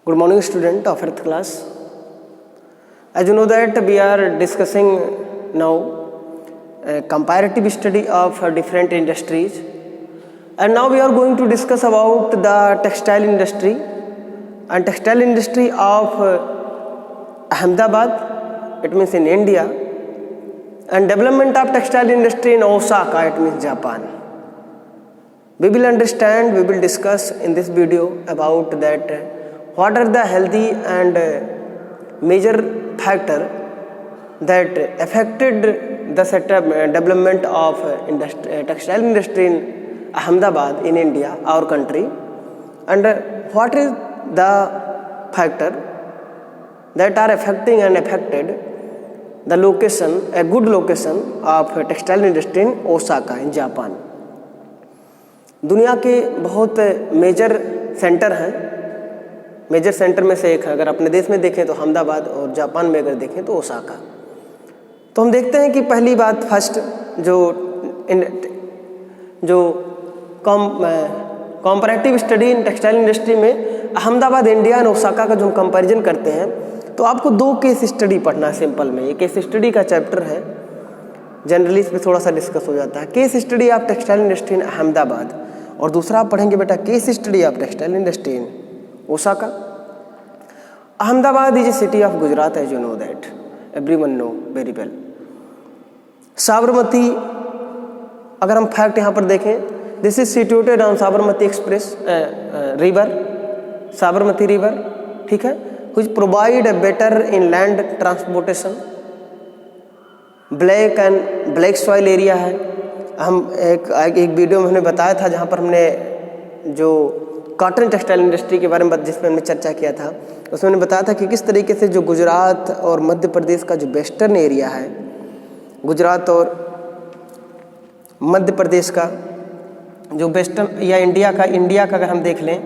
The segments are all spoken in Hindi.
Good morning, student of 8th class. As you know that we are discussing now a comparative study of different industries, and now we are going to discuss about the textile industry and textile industry of Ahmedabad, it means in India, and development of textile industry in Osaka, it means Japan. We will understand, we will discuss in this video about that what are the healthy and major factor that affected the setup development of textile industry in Ahmedabad in India, our country, and what is the factor that are affecting and affected the location, a good location of textile industry in Osaka in Japan. दुनिया के बहुत मेजर सेंटर हैं, मेजर सेंटर में से एक है। अगर अपने देश में देखें तो अहमदाबाद, और जापान में अगर देखें तो ओसाका। तो हम देखते हैं कि पहली बात फर्स्ट जो comparative study in textile industry में अहमदाबाद इंडिया और ओसाका का जो हम कंपैरिजन करते हैं तो आपको दो केस स्टडी पढ़ना है सिंपल में। ये केस स्टडी का चैप्टर है, जनरली इस पर थोड़ा सा डिस्कस हो जाता है। Case study of textile industry in Ahmedabad, और दूसरा आप पढ़ेंगे बेटा case study of textile industry in Osaka. Ahmedabad is a city of Gujarat, as you know that. Everyone know very well. Sabarmati, अगर हम फैक्ट यहाँ पर देखें, this is situated on Sabarmati express river, Sabarmati river, ठीक है, which provide a better inland transportation. Black and black soil area है. हम एक वीडियो में हमने बताया था जहाँ पर हमने जो कॉटन टेक्सटाइल इंडस्ट्री के बारे में जिस पर हमने चर्चा किया था, उसमें हमने बताया था कि किस तरीके से जो गुजरात और मध्य प्रदेश का जो वेस्टर्न एरिया है, गुजरात और मध्य प्रदेश का जो वेस्टर्न या इंडिया का अगर हम देख लें,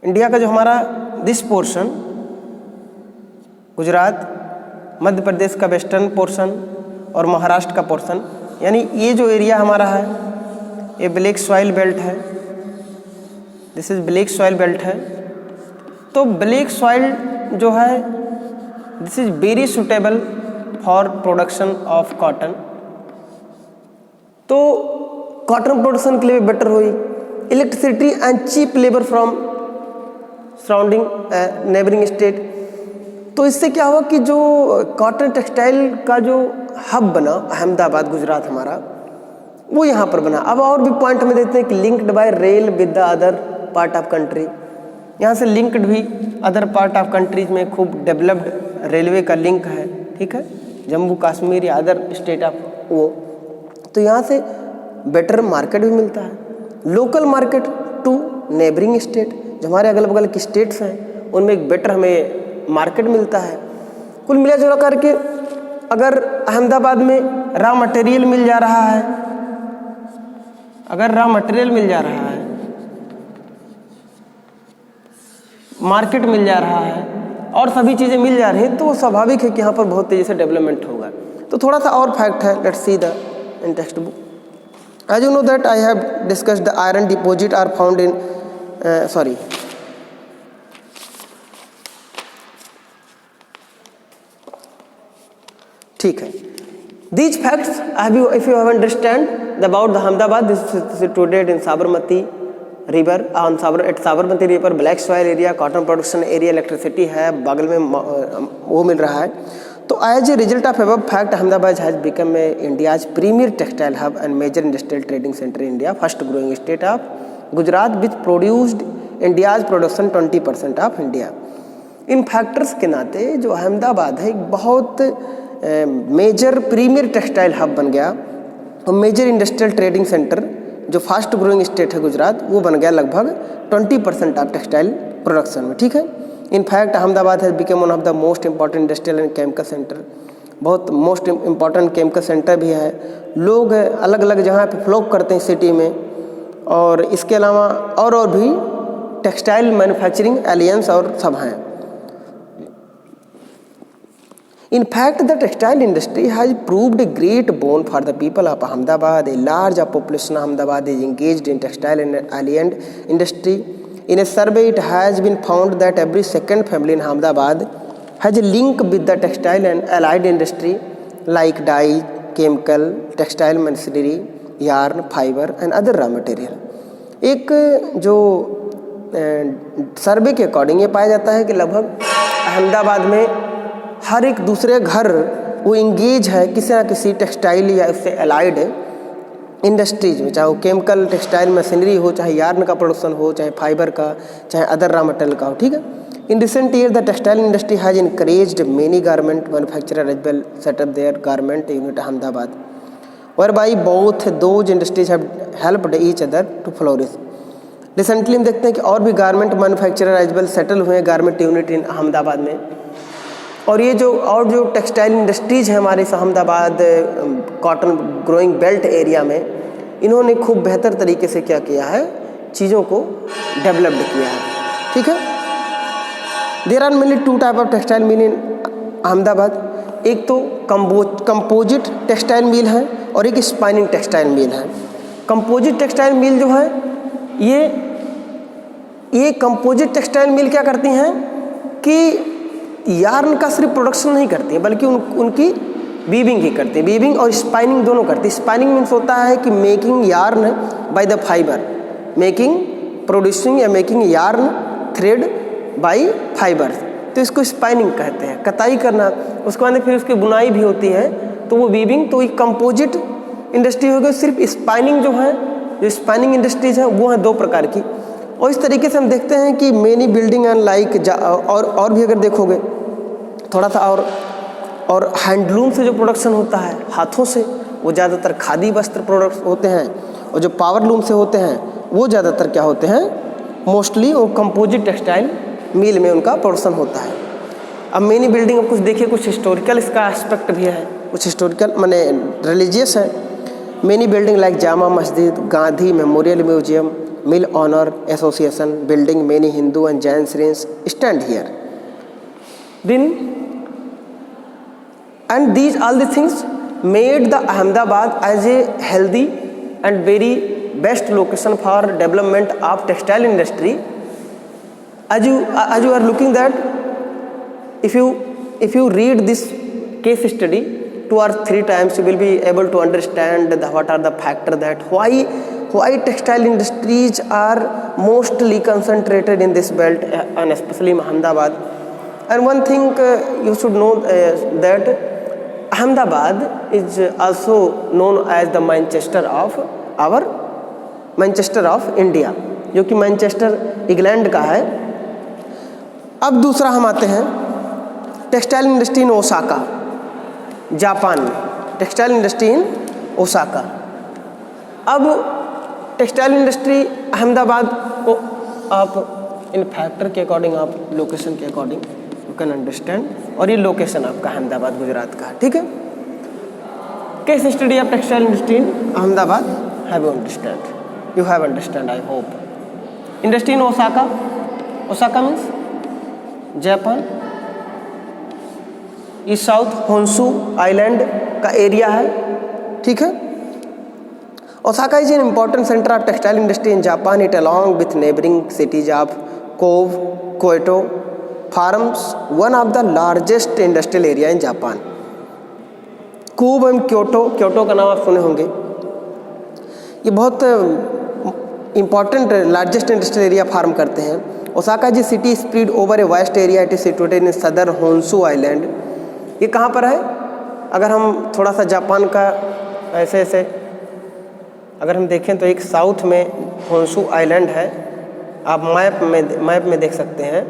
इंडिया का जो हमारा दिस पोर्शन, गुजरात, मध्य प्रदेश का वेस्टर्न पोर्शन और महाराष्ट्र का पोर्शन, यानी ये जो एरिया हमारा है ये ब्लैक सॉइल बेल्ट है. This is black soil belt है. तो ब्लैक सॉइल जो है this is very suitable for production of cotton. तो कॉटन प्रोडक्शन के लिए बेटर हुई. Electricity and cheap labour from surrounding neighbouring state. तो इससे क्या हुआ कि जो कॉटन टेक्सटाइल का जो हब बना अहमदाबाद गुजरात हमारा, वो यहाँ पर बना. अब और भी पॉइंट हमें देते हैं कि linked by rail with the other part of country. यहाँ से लिंक्ड भी अदर पार्ट ऑफ कंट्रीज में खूब डेवलप्ड रेलवे का लिंक है, ठीक है, जम्मू कश्मीर या अदर स्टेट ऑफ वो. तो यहाँ से बेटर मार्केट भी मिलता है, local market to neighbouring state. जो हमारे अगल बगल की स्टेट्स हैं उनमें एक बेटर हमें मार्केट मिलता है. कुल मिला जुला करके अगर अहमदाबाद में रॉ मटेरियल मिल जा रहा है, अगर रॉ मटेरियल मिल जा रहा है, मार्केट मिल जा रहा है और सभी चीज़ें मिल जा रही हैं, तो स्वाभाविक है कि यहाँ पर बहुत तेज़ी से डेवलपमेंट होगा. तो थोड़ा सा और फैक्ट है, let's see the in textbook. As you know that I have discussed the iron deposit are found in ठीक है. These facts, if you have understand about the Ahmedabad, this is situated in Sabarmati river, at Sabarmati river, black soil area, cotton production area, electricity है, बगल में वो मिल रहा है. तो as a result of above fact, Ahmedabad has become India's premier textile hub and major industrial trading center in India, first growing state of Gujarat, which produced India's production 20% of India. In factors के नाते जो अहमदाबाद है एक बहुत मेजर प्रीमियर टेक्सटाइल हब बन गया और मेजर इंडस्ट्रियल ट्रेडिंग सेंटर, जो फास्ट ग्रोइंग स्टेट है गुजरात, वो बन गया लगभग 20% ऑफ टेक्सटाइल प्रोडक्शन में, ठीक है. In fact Ahmedabad has become one of the most important industrial and chemical centre. बहुत मोस्ट इंपॉर्टेंट केमिकल सेंटर भी है. लोग अलग अलग जगह पे फ्लोक करते हैं सिटी में, और इसके अलावा और भी टेक्सटाइल मैन्युफैक्चरिंग एलियंस और सब हैं. In fact, the textile industry has proved a great boon for the people of Ahmedabad. A large population of Ahmedabad is engaged in textile and allied industry. In a survey, it has been found that every second family in Ahmedabad has a link with the textile and allied industry like dye, chemical, textile machinery, yarn, fiber and other raw material. एक जो सर्वे के अकॉर्डिंग ये पाया जाता है कि लगभग अहमदाबाद में हर एक दूसरे घर वो इंगेज है किसी ना किसी टेक्सटाइल या उससे अलाइड इंडस्ट्रीज में, चाहे वो केमिकल टेक्सटाइल मशीनरी हो, चाहे यार्न का प्रोडक्शन हो, चाहे फाइबर का, चाहे अदर रॉ मटेरियल का हो, ठीक है। In recent year the textile industry has encouraged many garment manufacturer as well set up their garment unit Ahmedabad, whereby both those industries have helped each other to flourish. Recently हम देखते हैं कि और भी garment manufacturer as well settle हुए हैं गारमेंट यूनिट इन अहमदाबाद में। और ये जो टेक्सटाइल इंडस्ट्रीज़ हैं हमारे इस Ahmedabad cotton growing belt area में, इन्होंने खूब बेहतर तरीके से क्या किया है, चीज़ों को डेवलप्ड किया है, ठीक है। There are mainly two type of textile mill in Ahmedabad. एक तो कंपोजिट टेक्सटाइल मिल है और एक स्पाइनिंग टेक्सटाइल मिल है। कंपोजिट टेक्सटाइल मिल जो है ये कंपोजिट टेक्सटाइल मिल क्या करती हैं कि यार्न का सिर्फ प्रोडक्शन नहीं करती है बल्कि उनकी वीविंग ही करती है। वीविंग और स्पाइनिंग दोनों करती है। स्पाइनिंग मीन्स होता है कि making yarn by the fiber, making producing या making yarn thread by fiber, तो इसको स्पाइनिंग कहते हैं, कताई करना। उसके बाद फिर उसकी बुनाई भी होती है, तो वो वीविंग, तो ये कंपोजिट इंडस्ट्री हो गई। सिर्फ स्पाइनिंग जो है, जो स्पाइनिंग इंडस्ट्रीज हैं वो हैं दो प्रकार की। और इस तरीके से हम देखते हैं कि मेनी बिल्डिंग एंड लाइक और भी अगर देखोगे थोड़ा सा और हैंडलूम से जो प्रोडक्शन होता है हाथों से, वो ज़्यादातर खादी वस्त्र प्रोडक्ट्स होते हैं, और जो पावर लूम से होते हैं वो ज़्यादातर क्या होते हैं, मोस्टली वो कंपोजिट टेक्सटाइल मिल में उनका प्रोडक्शन होता है। अब मेनी बिल्डिंग अब कुछ देखिए, कुछ हिस्टोरिकल इसका एस्पेक्ट भी है, कुछ हिस्टोरिकल माने रिलीजियस है। Many building like Jama Masjid, Gandhi memorial museum, mill owner association building, many Hindu and Jain shrines stand here. Then and these all the things made the Ahmedabad as a healthy and very best location for development of textile industry. As you are looking that if you read this case study 2 or 3 times, you will be able to understand what are the factors that why textile industries are mostly concentrated in this belt and especially in Ahmedabad. And one thing you should know that Ahmedabad is also known as the Manchester of India, जो कि मैनचेस्टर इंग्लैंड का है। अब दूसरा हम आते हैं textile industry in Osaka, Japan में। Textile industry in Osaka. अब टेक्सटाइल इंडस्ट्री अहमदाबाद को आप इन फैक्टर के अकॉर्डिंग, आप लोकेशन के अकॉर्डिंग यू कैन अंडरस्टैंड, और ये लोकेशन आपका अहमदाबाद गुजरात का है, ठीक है। Case study of textile industry in Ahmedabad have you have understand I hope. Industry in Osaka, Osaka means Japan, ये साउथ होन्शु आइलैंड का एरिया है, ठीक है। Osaka is an important centre of textile industry in Japan. It along with neighbouring cities of Kobe, Kyoto forms one of the largest industrial area in Japan. Kobe and Kyoto का नाम आप सुने होंगे, ये बहुत important largest industrial area form करते हैं। ओसाका जी city spread over a vast area, it is situated in southern Honshu island. ये कहाँ पर है, अगर हम थोड़ा सा जापान का ऐसे अगर हम देखें तो एक साउथ में होन्शु आइलैंड है, आप मैप में देख सकते हैं।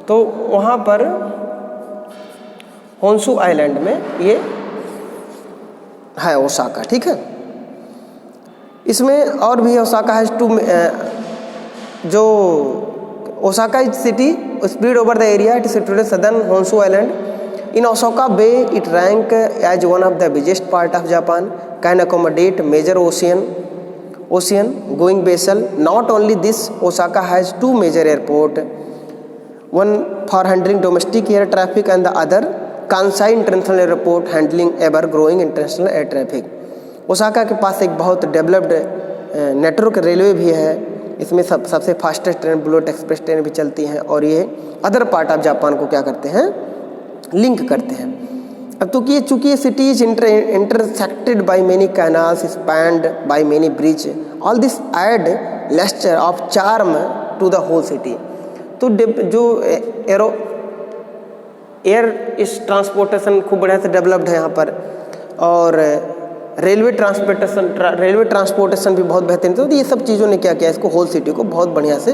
तो वहाँ पर होन्शु आइलैंड में ये है ओसाका, ठीक है। इसमें और भी ओसाका हैज टू, जो Osaka city spread over the area, it is situated southern Honshu island. In Osaka bay it rank as one of the biggest part of Japan, can accommodate major ocean going vessel. Not only this, Osaka has 2 major airport, one for handling domestic air traffic and the other Kansai international airport handling ever growing international air traffic. Osaka के पास एक बहुत डेवलप्ड नेटवर्क रेलवे भी है। इसमें सबसे fastest train bullet express train भी चलती हैं और ये अदर पार्ट ऑफ जापान को क्या करते हैं, लिंक करते हैं। अब तो कि चूँकि ये city is intersected by many canals spanned by many bridge, all this add lustre of charm to the whole city. तो जो एयर इस ट्रांसपोर्टेशन खूब बढ़िया से डेवलप्ड है यहाँ पर, और रेलवे ट्रांसपोर्टेशन भी बहुत बेहतरीन। तो ये सब चीज़ों ने क्या किया, इसको होल सिटी को बहुत बढ़िया से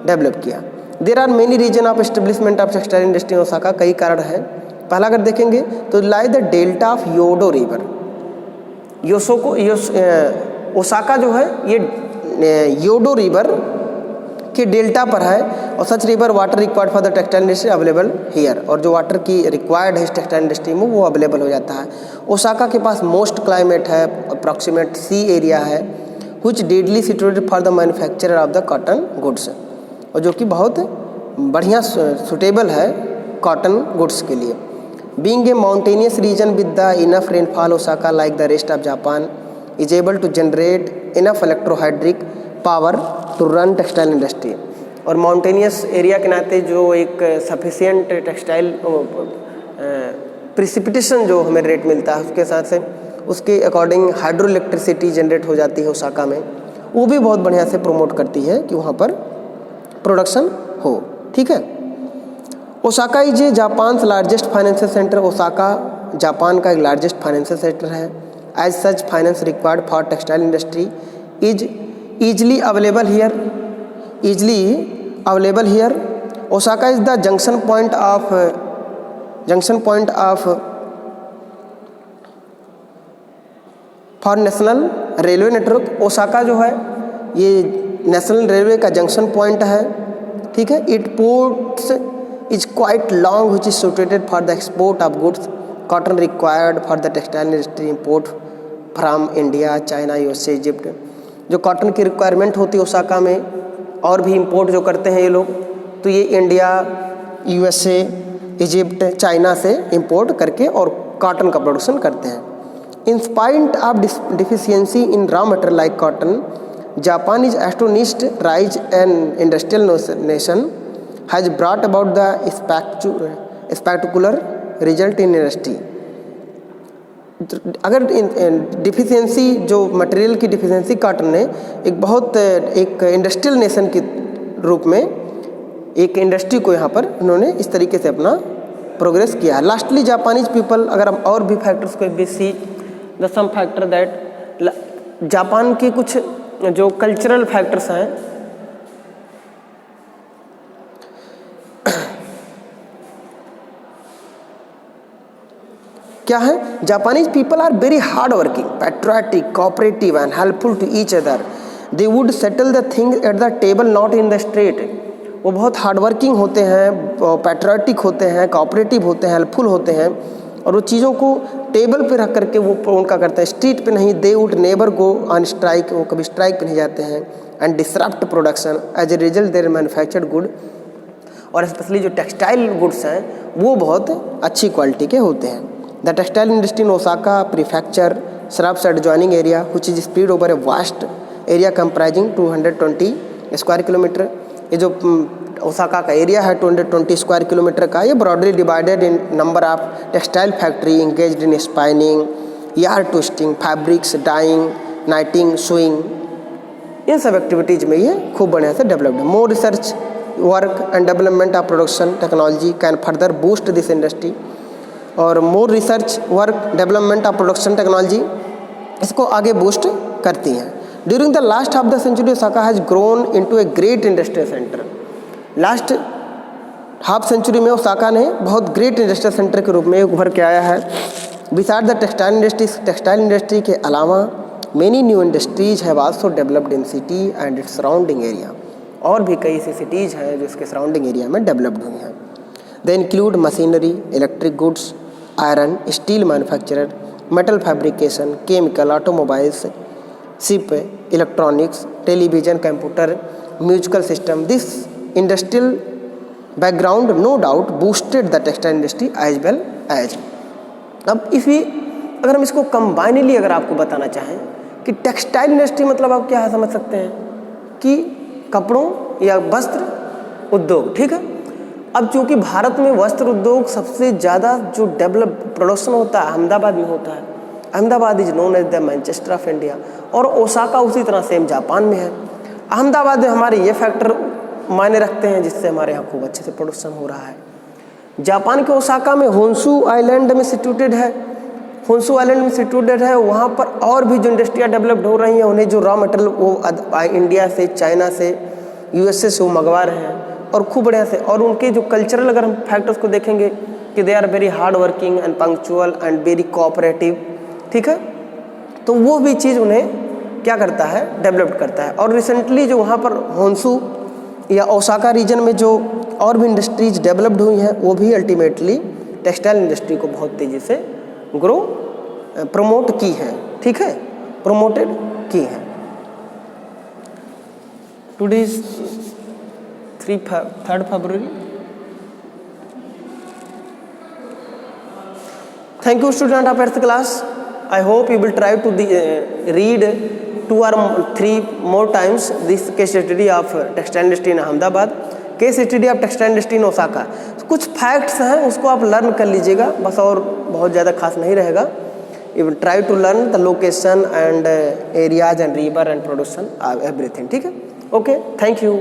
डेवलप किया। There are many reason of establishment of textile industry in Osaka. कई कारण है। पहला अगर देखेंगे तो lie the delta of Yodo river. Osaka जो है ये योडो रिवर के डेल्टा पर है, और such river water required for the textile industry available here. और जो वाटर की रिक्वायर्ड है इस टेक्सटाइल इंडस्ट्री में वो अवेलेबल हो जाता है। ओसाका के पास मोस्ट क्लाइमेट है, अप्रॉक्सीमेट सी एरिया है, which ideally situated for the manufacturer of the cotton goods, और जो कि बहुत बढ़िया सुटेबल है कॉटन गुड्स के लिए। Being a mountainous region with the enough rainfall, Osaka like the rest of Japan is able to generate enough electrohydric power to run textile industry. और माउंटेनियस एरिया के नाते जो एक सफिशिएंट टेक्सटाइल प्रिसिपिटेशन जो हमें रेट मिलता है, उसके साथ से उसके अकॉर्डिंग हाइड्रो इलेक्ट्रिसिटी जनरेट हो जाती है ओसाका में, वो भी बहुत बढ़िया से प्रमोट करती है कि वहाँ पर प्रोडक्शन हो। ठीक है। Osaka is a Japan largest financial centre. Osaka Japan का एक लार्जेस्ट फाइनेंशियल सेंटर है। As such finance required for textile industry is easily available here. Osaka is the junction point of for national railway network. Osaka जो है ये नेशनल रेलवे का जंक्शन पॉइंट है। ठीक है। It ports is quite long which is suited for the export of goods cotton required for the textile industry import from India, China, USA, Egypt. जो कॉटन की रिक्वायरमेंट होती है ओसाका में, और भी इंपोर्ट जो करते हैं ये लोग, तो ये इंडिया, यूएसए, इजिप्ट, चाइना से इंपोर्ट करके और कॉटन का प्रोडक्शन करते हैं। In spite of deficiency in raw material like cotton, Japan is astonished rise an industrial nation has brought about the spectacular result in industry. अगर डिफिशियंसी जो मटेरियल की डिफिशियंसी कॉटन ने एक इंडस्ट्रियल नेशन के रूप में एक इंडस्ट्री को यहाँ पर इन्होंने इस तरीके से अपना प्रोग्रेस किया। लास्टली जापानीज पीपल, अगर हम और भी फैक्टर्स को भी see the some factor that Japan के कुछ जो कल्चरल फैक्टर्स हैं, क्या है, Japanese people are very hard working, patriotic, cooperative and helpful to each other. They would settle the thing at the table not in the street. वो बहुत हार्ड वर्किंग होते हैं, पैट्रियाटिक होते हैं, कोऑपरेटिव होते हैं, हेल्पफुल होते हैं, और वो चीज़ों को टेबल पे रख करके वो उनका करते हैं, स्ट्रीट पे नहीं। They would never go on strike, वो कभी स्ट्राइक पे नहीं जाते हैं। And disrupt production, as a result their manufactured good, और स्पेशली जो टेक्सटाइल गुड्स हैं वो बहुत अच्छी क्वालिटी के होते हैं। The textile industry in Osaka prefecture serves adjoining area which is spread over a vast area comprising 220 square kilometre. ये जो ओसाका का एरिया है 220 स्क्वायर किलोमीटर का, ये broadly divided in number of textile factory engaged in spinning, yarn twisting, fabrics, dyeing, knitting, sewing, इन सब एक्टिविटीज़ में ये खूब बढ़िया से डेवलप्ड है। More research work and development of production technology can further boost this industry. और more research work development of production technology इसको आगे बूस्ट करती हैं। During the last half the century Osaka has grown into a great industrial centre. Last half century में ओसाका ने बहुत ग्रेट इंडस्ट्रियल सेंटर के रूप में उभर के आया है। बिसाइड द टेक्सटाइल इंडस्ट्री के अलावा many new industries have also developed in city and its surrounding area. और भी कई ऐसी सिटीज़ हैं जो इसके सराउंडिंग एरिया में डेवलप्ड हुई हैं। They include machinery, electric goods, iron, steel manufacturer, metal fabrication, chemical, automobiles, ship, electronics, television, computer, musical system. This industrial background no doubt boosted the textile industry as well as। अब इसी अगर हम इसको कंबाइनली अगर आपको बताना चाहें कि टेक्सटाइल इंडस्ट्री मतलब आप क्या समझ सकते हैं कि कपड़ों या वस्त्र उद्योग, ठीक है। अब चूंकि भारत में वस्त्र उद्योग सबसे ज़्यादा जो डेवलप प्रोडक्शन होता है अहमदाबाद में होता है। Ahmedabad is known as the Manchester of India, और ओसाका उसी तरह सेम जापान में है। अहमदाबाद में हमारे ये फैक्टर मायने रखते हैं जिससे हमारे यहाँ खूब अच्छे से प्रोडक्शन हो रहा है। जापान के ओसाका में होन्शु आइलैंड में सिचुएटेड है, होन्शु आइलैंड में सिचुएटेड है। वहाँ पर और भी जो इंडस्ट्रियाँ डेवलप्ड हो रही हैं, उन्हें जो रॉ मटेरियल वो इंडिया से, चाइना से, यूएसए से वो मंगवा रहे हैं और खूब बढ़िया से। और उनके जो कल्चरल अगर हम फैक्टर्स को देखेंगे कि they are very hard working and punctual and very cooperative, ठीक है। तो वो भी चीज़ उन्हें क्या करता है, डेवलप्ड करता है। और रिसेंटली जो वहाँ पर होन्शु या ओसाका रीजन में जो और भी इंडस्ट्रीज डेवलप्ड हुई हैं, वो भी अल्टीमेटली टेक्सटाइल इंडस्ट्री को बहुत तेज़ी से ग्रो प्रमोट की हैं, ठीक है, प्रमोटेड की हैं। Today is 3rd February। Thank you student of 8th class. I hope you will try to read 2 or 3 more times this case study of textile industry in Ahmedabad, case study of textile industry in Osaka। कुछ फैक्ट्स हैं उसको आप लर्न कर लीजिएगा बस, और बहुत ज़्यादा खास नहीं रहेगा। You will try to learn the location and areas and river and production everything, ठीक है। Okay, thank you.